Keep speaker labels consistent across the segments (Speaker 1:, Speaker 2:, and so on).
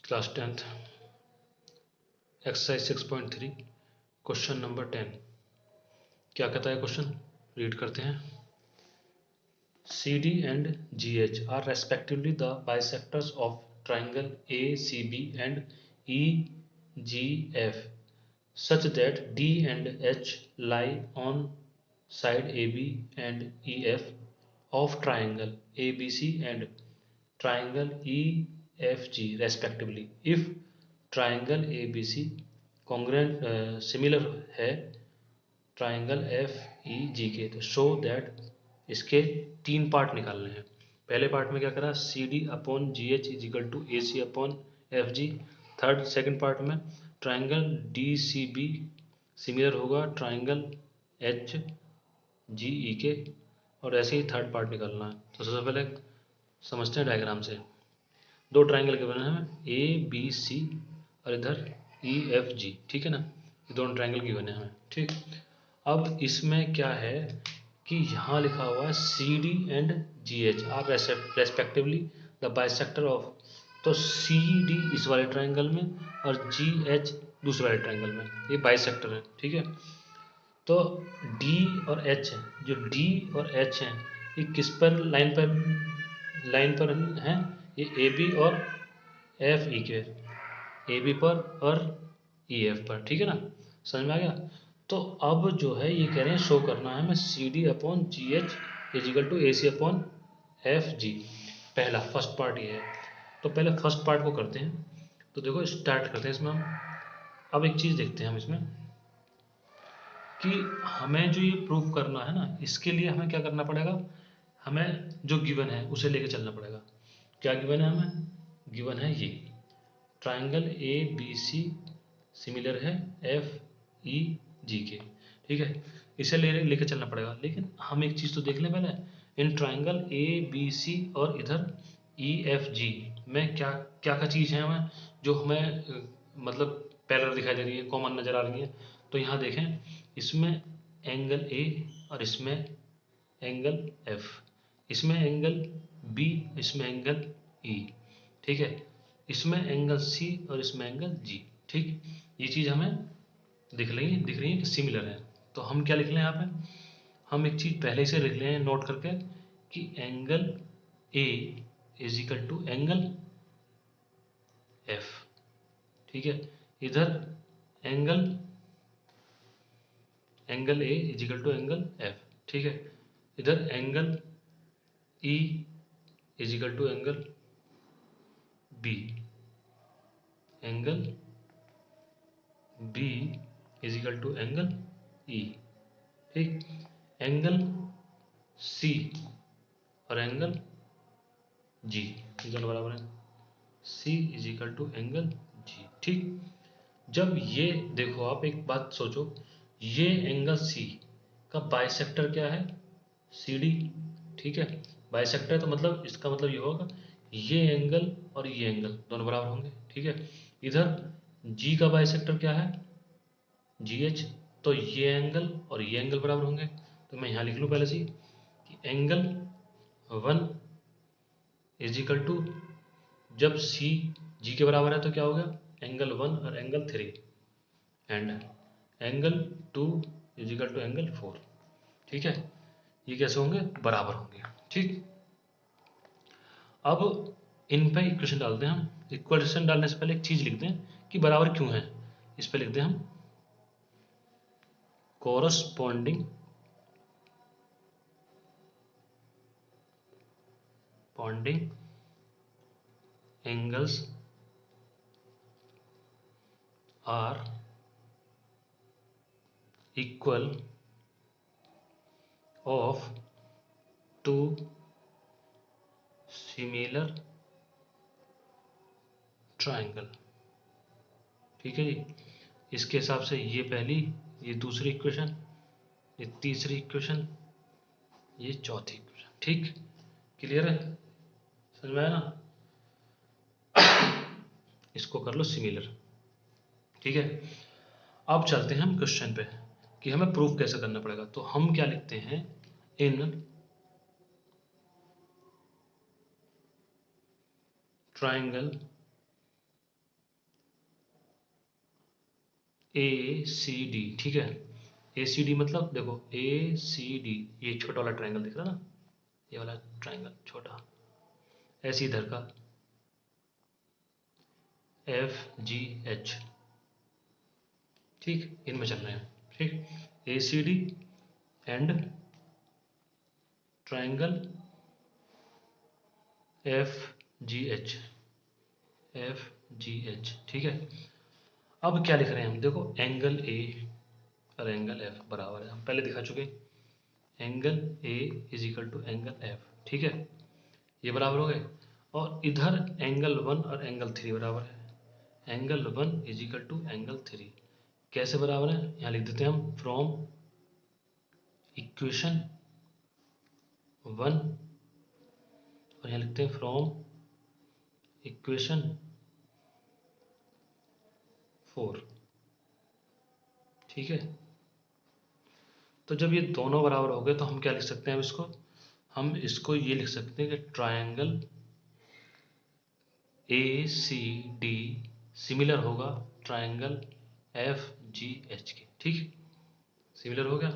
Speaker 1: Class 10th exercise 6.3 question number 10। क्या कहता है क्वेश्चन, रीड करते हैं। CD and GH are respectively the bisectors of triangle ACB and EGF such that D and H lie on side AB and EF of triangle ABC and triangle EFG respectively. If triangle ABC congruent similar है triangle FEG के, तो show that इसके 3 part निकालने हैं। पहले part में क्या करा, CD upon GH is equal to AC upon FG। Second part में ट्राइंगल DCB सिमिलर होगा ट्राइंगल HGE के, और ऐसे ही थर्ड पार्ट निकालना है। तो सबसे पहले समझते हैं डायग्राम से। दो ट्राइंगल के बने हैं ABC और इधर EFG, ठीक है ना, ये दोनों ट्राइंगल की बने हैं। ठीक, अब इसमें क्या है कि यहाँ लिखा हुआ है CD and GH are respectively the bisector of, तो CD इस वाले ट्राइंगल में और GH दूसरे वाले ट्राइंगल में, ये बाइसेक्टर है। ठीक है, तो D और H है, जो D और H हैं ये किस पर लाइन पर हैं, ये AB और FE के, AB पर और EF पर। ठीक है ना, समझ में आ गया। तो अब जो है ये कह रहे हैं शो करना है हमें CD upon GH is equal to AC upon FG। पहला फर्स्ट पार्ट ये है, तो पहले फर्स्ट पार्ट को करते हैं। तो देखो स्टार्ट करते हैं इसमें हम। अब एक चीज़ देखते हैं हम इसमें कि हमें जो ये प्रूफ करना है ना, इसके लिए हमें क्या करना पड़ेगा, हमें जो गिवन है उसे लेके चलना पड़ेगा। क्या गिवन है, हमें गिवन है ये ट्राइंगल ABC सिमिलर है FEG के। ठीक है, इसे लेके चलना पड़ेगा। लेकिन हम एक चीज़ तो देख लें पहले, इन ट्राइंगल ABC और इधर EFG में क्या क्या चीज़ है हमें, जो हमें मतलब पैरेलल दिखाई दे रही है, कॉमन नज़र आ रही है। तो यहाँ देखें, इसमें एंगल A और इसमें एंगल F, इसमें एंगल B, इसमें एंगल E। ठीक है, इसमें एंगल C और इसमें एंगल G। ठीक, ये चीज़ हमें दिख रही है कि सिमिलर है। तो हम क्या लिख लें यहाँ पे, हम एक चीज़ पहले से लिख लें नोट करके कि angle A is equal to angle F। ठीक है, इधर angle A is equal to angle F। ठीक है, इधर angle E is equal to angle B, angle B is equal to angle E। ठीक, एंगल C और एंगल G ये दोनों बराबर है, C is equal to angle G। ठीक, जब ये देखो आप एक बात सोचो, ये एंगल C का बाइसेक्टर क्या है, CD। ठीक है, बाइसेक्टर तो मतलब इसका मतलब ये होगा ये एंगल और ये एंगल दोनों बराबर होंगे। ठीक है, इधर G का बाइसेक्टर क्या है, GH, तो ये एंगल और ये एंगल बराबर होंगे। तो मैं यहाँ लिख लूँ पहले से कि एंगल 1 इज इक्वल टू, जब C G के बराबर है तो क्या होगा, एंगल 1 और angle 3, and angle 2 is equal to angle 4। ठीक है, ये कैसे होंगे, बराबर होंगे। ठीक, अब इन पे इक्वेशन डालते हैं हम। इक्वेशन डालने से पहले एक चीज़ लिख दें कि बराबर क्यों है, इस पे लिखते हैं हम corresponding angles are equal of two similar triangle। ठीक है जी, इसके हिसाब से ये पहली, ये दूसरी इक्वेशन, ये तीसरी इक्वेशन, ये चौथी इक्वेशन। ठीक, क्लियर है, समझ में आया ना, इसको कर लो सिमिलर। ठीक है, अब चलते हैं हम क्वेश्चन पे कि हमें प्रूफ कैसे करना पड़ेगा। तो हम क्या लिखते हैं, in triangle A C D, ठीक है। ए सी डी मतलब देखो ए सी डी, ये छोटा वाला ट्रायंगल दिख रहा ना, ये वाला ट्रायंगल छोटा, ऐसे इधर का एफ जी एच, ठीक, इनमें चल रहे हैं, ठीक। A C D and triangle F G H, F G H, ठीक है। अब क्या लिख रहे हैं हम, देखो एंगल ए और एंगल एफ बराबर है, हम पहले दिखा चुके हैं। Angle A is equal to angle F, ठीक है, ये बराबर हो गए। और इधर एंगल वन और एंगल थ्री बराबर है। Angle one is equal to angle three, कैसे बराबर है, यहाँ लिख देते हैं हम फ्रॉम इक्वेशन वन, और यहाँ लिखते हैं फ्रॉम इक्वेशन फोर, ठीक है। तो जब ये दोनों बराबर हो गए तो हम क्या लिख सकते हैं, अब इसको हम इसको ये लिख सकते हैं कि triangle A C D similar होगा ट्रायंगल एफ जी एच के, ठीक, सिमिलर हो गया।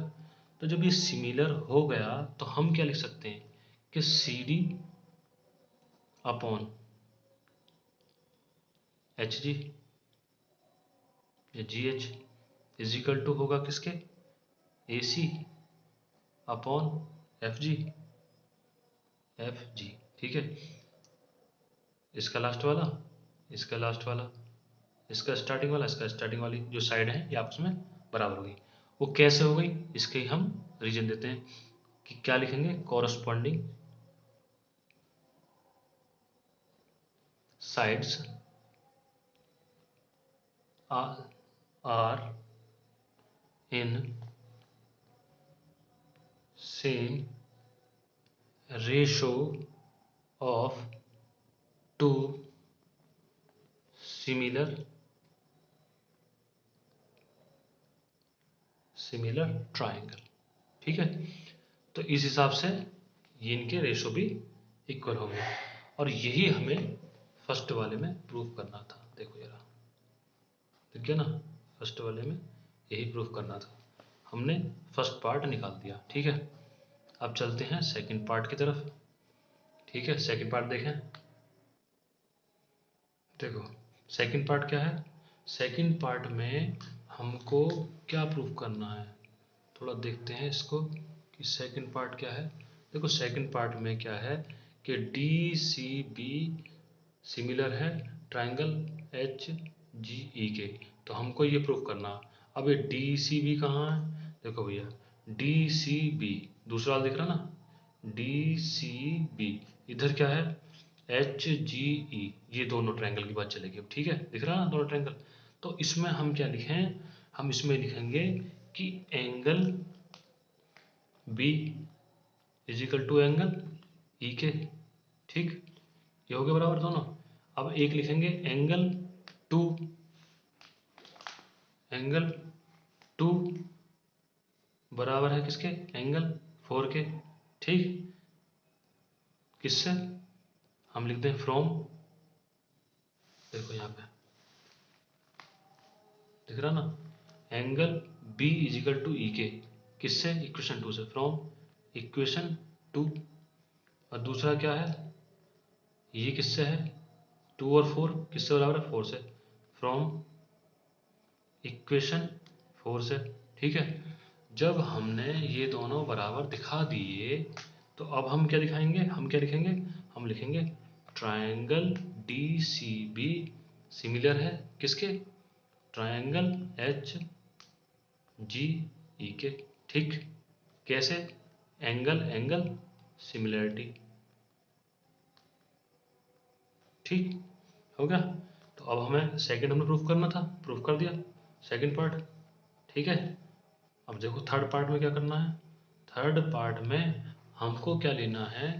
Speaker 1: तो जब ये सिमिलर हो गया तो हम क्या लिख सकते हैं कि C D upon H G या G H is equal to होगा किसके, A C upon F G, F G, ठीक है। इसका लास्ट वाला, इसका लास्ट वाला, इसका स्टार्टिंग वाला, इसका स्टार्टिंग वाली जो साइड है ये आपस में बराबर हो गई। वो कैसे हो गई, इसके ही हम रीजन देते हैं कि क्या लिखेंगे, corresponding sides are in same ratio of two similar triangle, ठीक है। तो इस हिसाब से ये इनके रेशो भी इक्वल हो गए, और यही हमें फर्स्ट वाले में प्रूफ करना था। देखो जरा, ठीक है ना, फर्स्ट वाले में यही प्रूफ करना था, हमने फर्स्ट पार्ट निकाल दिया, ठीक है। अब चलते हैं सेकंड पार्ट की तरफ, ठीक है। सेकंड पार्ट देखें, देखो सेकंड पार्ट क्या है, सेकंड पार्ट में हमको क्या प्रूफ करना है, थोड़ा देखते हैं इसको कि सेकंड पार्ट क्या है। देखो सेकंड पार्ट में क्या है कि डी सी बी सिमिलर है ट्राइंगल एच जी ई के, तो हमको ये प्रूफ करना। अब ये डी सी बी कहाँ है, देखो भैया डी सी बी दूसरा वाला दिख रहा ना, डी सी बी इधर क्या है, एच जी ई, ये दोनों ट्रायंगल की बात चलेगी अब, ठीक है, दिख रहा ना दोनों ट्रायंगल। तो इसमें हम क्या लिखें, हम इसमें लिखेंगे कि angle B is equal to angle E के, ठीक, ये हो गया बराबर दोनों। अब एक लिखेंगे एंगल टू, एंगल टू बराबर है किसके, एंगल फोर के, ठीक, किससे, हम लिखते हैं फ्रॉम, देखो यहाँ पे दिख रहा ना, angle B is equal to E के, किससे, इक्वेशन टू से, फ्रॉम इक्वेशन टू। और दूसरा क्या है, ये किससे है, टू और फोर किससे बराबर है, फोर से, फ्रॉम इक्वेशन फोर से, ठीक है। जब हमने ये दोनों बराबर दिखा दिए तो अब हम क्या दिखाएंगे, हम क्या लिखेंगे, हम लिखेंगे triangle D C B similar है किसके, ट्रायंगल एच जी ई के, ठीक, कैसे, एंगल एंगल सिमिलरिटी, ठीक, हो गया। तो अब हमें सेकंड हमने प्रूफ करना था, प्रूफ कर दिया सेकंड पार्ट, ठीक है। अब देखो थर्ड पार्ट में क्या करना है, थर्ड पार्ट में हमको क्या लेना है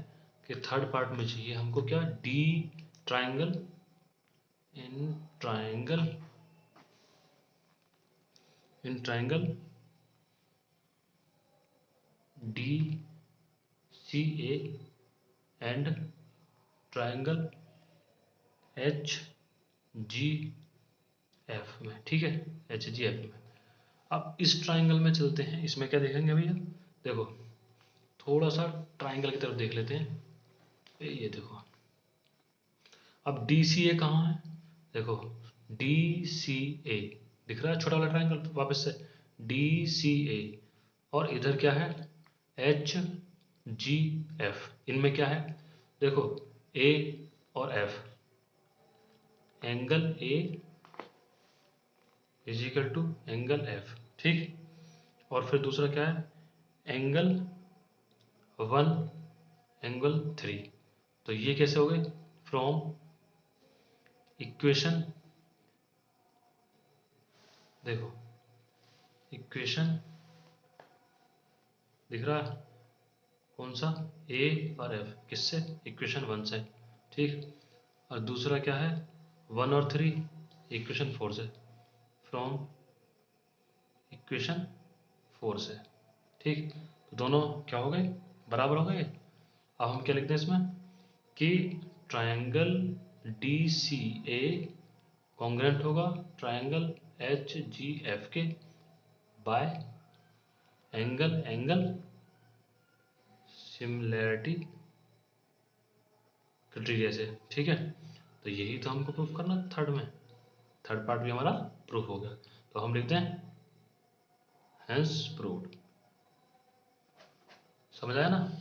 Speaker 1: कि थर्ड पार्ट में चाहिए हमको क्या, D triangle in triangle D C A and triangle H G F में, ठीक है, एच जी एफ में। अब इस ट्राइंगल में चलते हैं, इसमें क्या देखेंगे भैया, देखो थोड़ा सा ट्राइंगल की तरफ देख लेते हैं, ये देखो। अब डी सी ए कहाँ है, देखो डी सी ए दिख रहा है, छोटा वाला ट्राइंगल, वापस से डी सी ए, और इधर क्या है, एच जी एफ। इनमें क्या है, देखो ए और F, angle A is equal to angle F, ठीक। और फिर दूसरा क्या है, एंगल 1, एंगल 3। तो ये कैसे हो गए, फ्रॉम इक्वेशन, देखो इक्वेशन दिख रहा है, कौन सा, ए और एफ, किससे, इक्वेशन 1 से, ठीक। और दूसरा क्या है, 1 और 3 इक्वेशन 4 से, फ्रॉम इक्वेशन 4 से, ठीक। तो दोनों क्या हो गए, बराबर हो गए। अब हम क्या लिखते हैं इसमें कि ट्रायंगल डी सी ए कॉन्ग्रेंट होगा ट्रायंगल एच जी एफ के bye angle angle similarity criteria से, ठीक है। तो यही तो हमको प्रूफ करना थर्ड में, थर्ड पार्ट भी हमारा प्रूफ हो गया। तो हम लिखते हैं हेंस प्रूव्ड, समझ आया ना,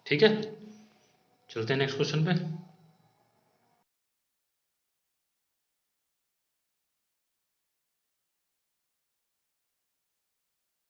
Speaker 1: ठीक है। चलते हैं नेक्स्ट क्वेश्चन पे।